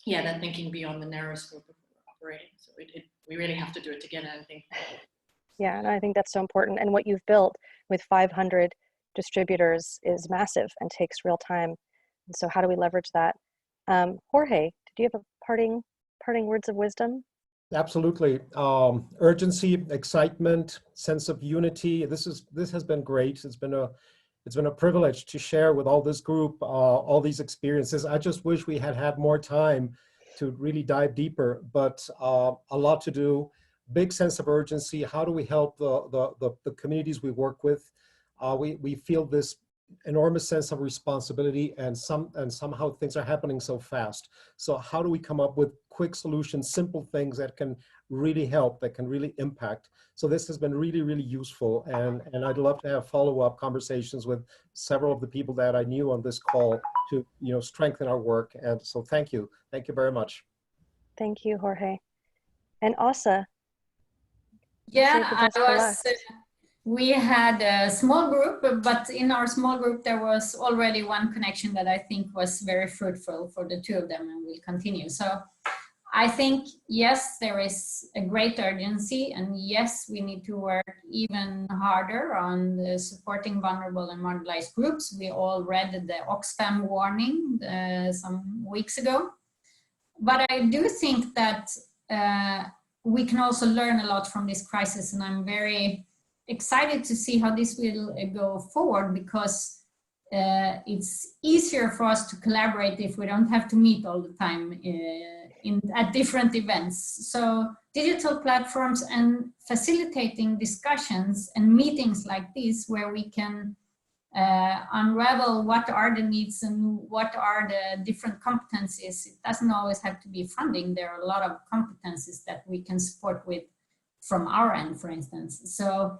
that thinking beyond the narrow scope of operating. So we really have to do it together, I think. Yeah, and I think that's so important. And what you've built with 500 distributors is massive and takes real time. And so how do we leverage that? Jorge, did you have a parting words of wisdom? Absolutely. Urgency, excitement, sense of unity. This has been great. It's been a privilege to share with all this group all these experiences. I just wish we had more time to really dive deeper, but a lot to do. Big sense of urgency. How do we help the communities we work with? We feel this enormous sense of responsibility, and somehow things are happening so fast. So how do we come up with quick solutions, simple things that can really help, that can really impact? So this has been really, really useful, and I'd love to have follow-up conversations with several of the people that I knew on this call to, you know, strengthen our work. And so thank you very much. Thank you, Jorge. And Asa. Yeah, we had a small group, but in our small group, there was already one connection that I think was very fruitful for the two of them, and will continue. So I think, yes, there is a great urgency, and yes, we need to work even harder on supporting vulnerable and marginalized groups. We all read the Oxfam warning some weeks ago. But I do think that we can also learn a lot from this crisis, and I'm very excited to see how this will go forward, because it's easier for us to collaborate if we don't have to meet all the time at different events. So digital platforms and facilitating discussions and meetings like this, where we can unravel what are the needs and what are the different competencies. It doesn't always have to be funding. There are a lot of competencies that we can support with from our end, for instance. So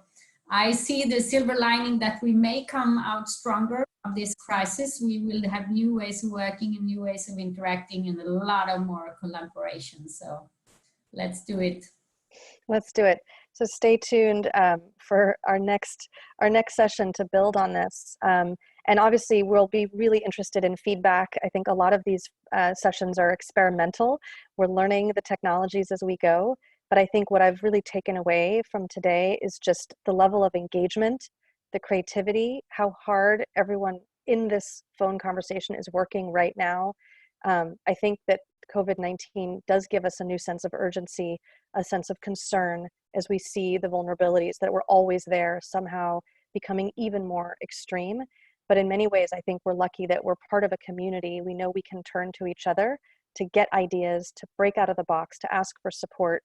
I see the silver lining that we may come out stronger of this crisis. We will have new ways of working and new ways of interacting, and a lot of more collaboration. So let's do it. Let's do it. So stay tuned for our next session to build on this. And obviously we'll be really interested in feedback. I think a lot of these sessions are experimental. We're learning the technologies as we go. But I think what I've really taken away from today is just the level of engagement, the creativity, how hard everyone in this phone conversation is working right now. I think that COVID-19 does give us a new sense of urgency, a sense of concern, as we see the vulnerabilities that were always there somehow becoming even more extreme. But in many ways, I think we're lucky that we're part of a community. We know we can turn to each other to get ideas, to break out of the box, to ask for support.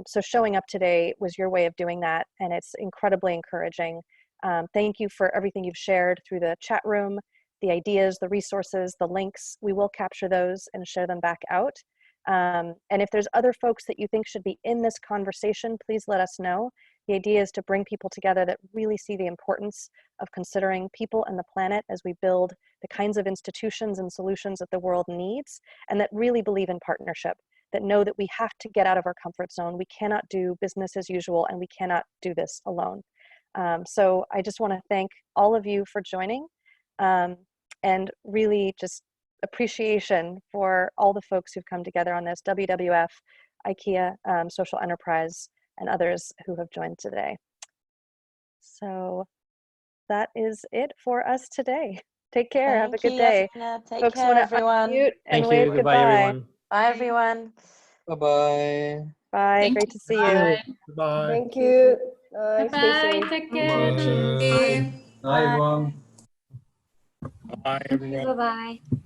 So showing up today was your way of doing that, and it's incredibly encouraging. Thank you for everything you've shared through the chat room, the ideas, the resources, the links. We will capture those and share them back out. And if there's other folks that you think should be in this conversation, please let us know. The idea is to bring people together that really see the importance of considering people and the planet as we build the kinds of institutions and solutions that the world needs, and that really believe in partnership, that know that we have to get out of our comfort zone. We cannot do business as usual, and we cannot do this alone. So I just want to thank all of you for joining, and really just appreciation for all the folks who've come together on this, WWF, IKEA, Social Enterprise, and others who have joined today. So that is it for us today. Take care. Have a good day. Take Folks care, want to everyone. unmute and Thank wave you. goodbye. Goodbye, everyone. Bye, everyone. Bye-bye. Bye. Thank Great you. to see you. Bye. Goodbye. Thank you. Stay Bye-bye. safe. Take care. Bye. Thank you. Bye, everyone. Bye, everyone. Bye-bye.